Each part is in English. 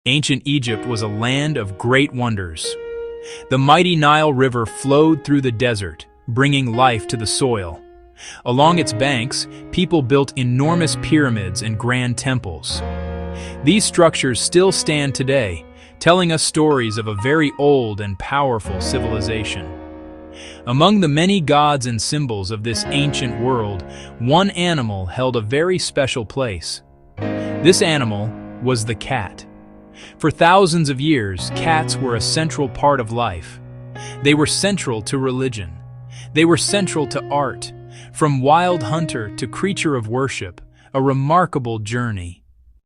Ancient Egypt was a land of great wonders. The mighty Nile River flowed through the desert, bringing life to the soil. Along its banks, people built enormous pyramids and grand temples. These structures still stand today, telling us stories of a very old and powerful civilization. Among the many gods and symbols of this ancient world, one animal held a very special place. This animal was the cat. For thousands of years, cats were a central part of life. They were central to religion. They were central to art. From wild hunter to creature of worship, a remarkable journey.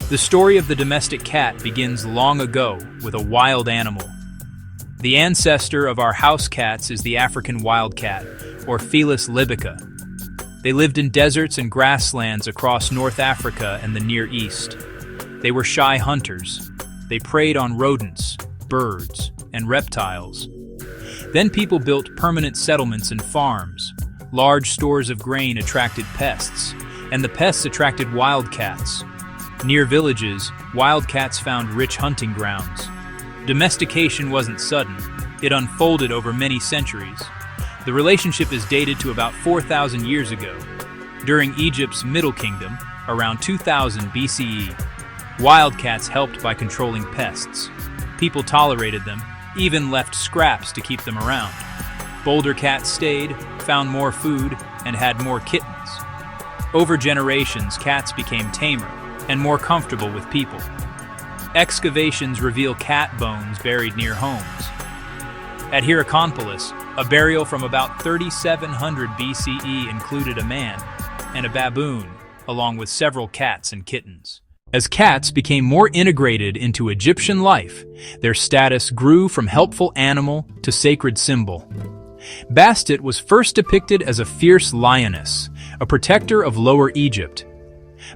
The story of the domestic cat begins long ago with a wild animal. The ancestor of our house cats is the African wildcat, or Felis libica. They lived in deserts and grasslands across North Africa and the Near East. They were shy hunters. They preyed on rodents, birds, and reptiles. Then people built permanent settlements and farms. Large stores of grain attracted pests, and the pests attracted wildcats. Near villages, wildcats found rich hunting grounds. Domestication wasn't sudden. It unfolded over many centuries. The relationship is dated to about 4,000 years ago. During Egypt's Middle Kingdom, around 2000 BCE, wildcats helped by controlling pests. People tolerated them, even left scraps to keep them around. Bolder cats stayed, found more food, and had more kittens. Over generations, cats became tamer and more comfortable with people. Excavations reveal cat bones buried near homes. At Hierakonpolis, a burial from about 3700 BCE included a man and a baboon, along with several cats and kittens. As cats became more integrated into Egyptian life, their status grew from helpful animal to sacred symbol. Bastet was first depicted as a fierce lioness, a protector of Lower Egypt.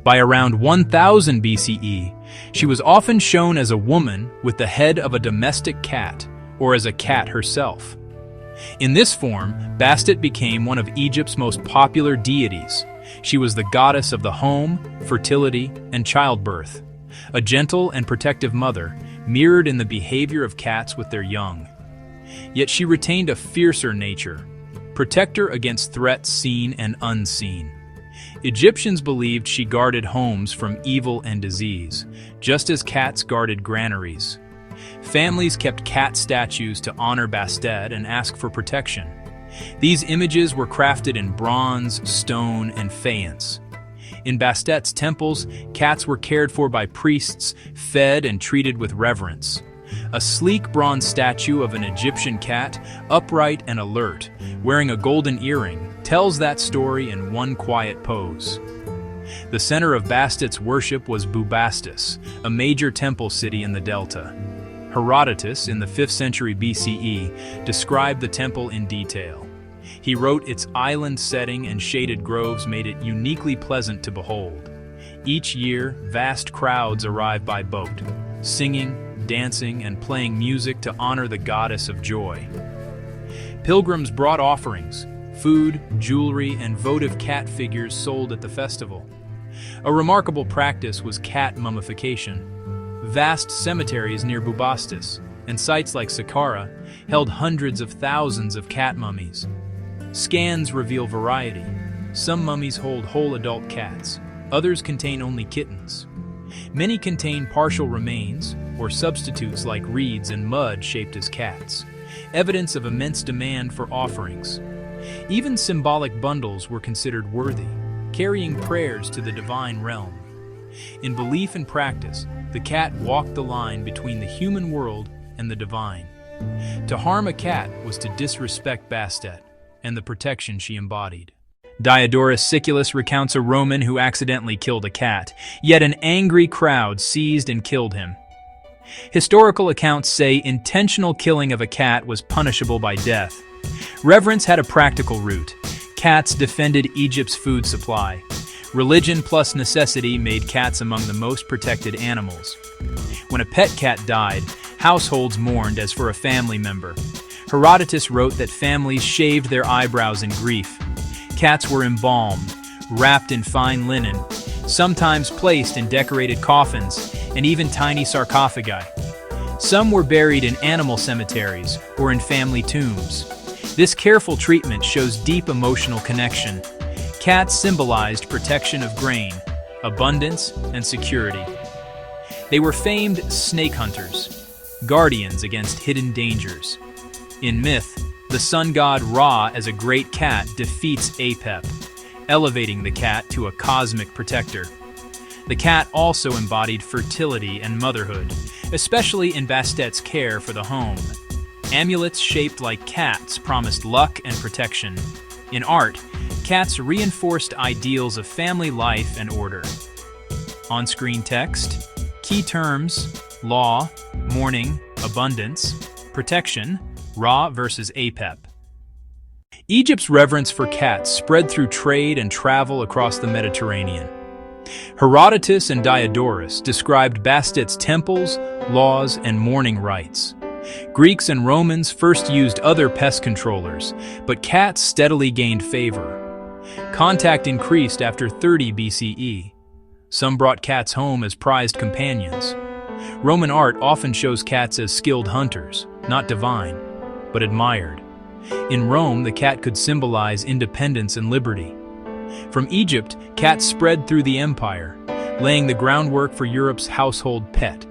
By around 1000 BCE, she was often shown as a woman with the head of a domestic cat, or as a cat herself. In this form, Bastet became one of Egypt's most popular deities. She was the goddess of the home, fertility, and childbirth, a gentle and protective mother, mirrored in the behavior of cats with their young. Yet she retained a fiercer nature, protector against threats seen and unseen. Egyptians believed she guarded homes from evil and disease, just as cats guarded granaries. Families kept cat statues to honor Bastet and ask for protection. These images were crafted in bronze, stone, and faience. In Bastet's temples, cats were cared for by priests, fed and treated with reverence. A sleek bronze statue of an Egyptian cat, upright and alert, wearing a golden earring, tells that story in one quiet pose. The center of Bastet's worship was Bubastis, a major temple city in the Delta. Herodotus, in the 5th century BCE, described the temple in detail. He wrote its island setting and shaded groves made it uniquely pleasant to behold. Each year, vast crowds arrive by boat, singing, dancing, and playing music to honor the goddess of joy. Pilgrims brought offerings, food, jewelry, and votive cat figures sold at the festival. A remarkable practice was cat mummification. Vast cemeteries near Bubastis and sites like Saqqara held hundreds of thousands of cat mummies. Scans reveal variety. Some mummies hold whole adult cats, others contain only kittens. Many contain partial remains, or substitutes like reeds and mud shaped as cats, evidence of immense demand for offerings. Even symbolic bundles were considered worthy, carrying prayers to the divine realm. In belief and practice, the cat walked the line between the human world and the divine. To harm a cat was to disrespect Bastet and the protection she embodied. Diodorus Siculus recounts a Roman who accidentally killed a cat, yet an angry crowd seized and killed him. Historical accounts say intentional killing of a cat was punishable by death. Reverence had a practical root. Cats defended Egypt's food supply. Religion plus necessity made cats among the most protected animals. When a pet cat died, households mourned as for a family member. Herodotus wrote that families shaved their eyebrows in grief. Cats were embalmed, wrapped in fine linen, sometimes placed in decorated coffins, and even tiny sarcophagi. Some were buried in animal cemeteries or in family tombs. This careful treatment shows deep emotional connection. Cats symbolized protection of grain, abundance, and security. They were famed snake hunters, guardians against hidden dangers. In myth, the sun god Ra as a great cat defeats Apep, elevating the cat to a cosmic protector. The cat also embodied fertility and motherhood, especially in Bastet's care for the home. Amulets shaped like cats promised luck and protection. In art, cats reinforced ideals of family life and order. On-screen text, key terms, law, mourning, abundance, protection, Ra versus Apep. Egypt's reverence for cats spread through trade and travel across the Mediterranean. Herodotus and Diodorus described Bastet's temples, laws, and mourning rites. Greeks and Romans first used other pest controllers, but cats steadily gained favor. Contact increased after 30 BCE. Some brought cats home as prized companions. Roman art often shows cats as skilled hunters, not divine, but admired. In Rome, the cat could symbolize independence and liberty. From Egypt, cats spread through the empire, laying the groundwork for Europe's household pet.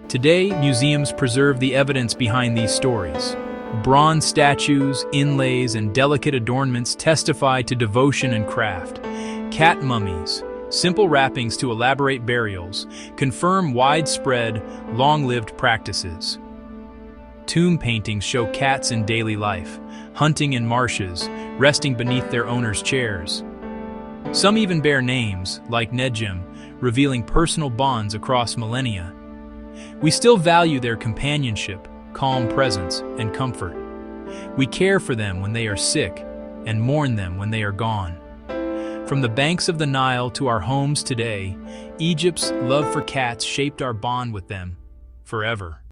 Today, museums preserve the evidence behind these stories. Bronze statues, inlays, and delicate adornments testify to devotion and craft. Cat mummies, simple wrappings to elaborate burials, confirm widespread, long-lived practices. Tomb paintings show cats in daily life, hunting in marshes, resting beneath their owners' chairs. Some even bear names, like Nedjim, revealing personal bonds across millennia. We still value their companionship, calm presence, and comfort. We care for them when they are sick and mourn them when they are gone. From the banks of the Nile to our homes today, Egypt's love for cats shaped our bond with them forever.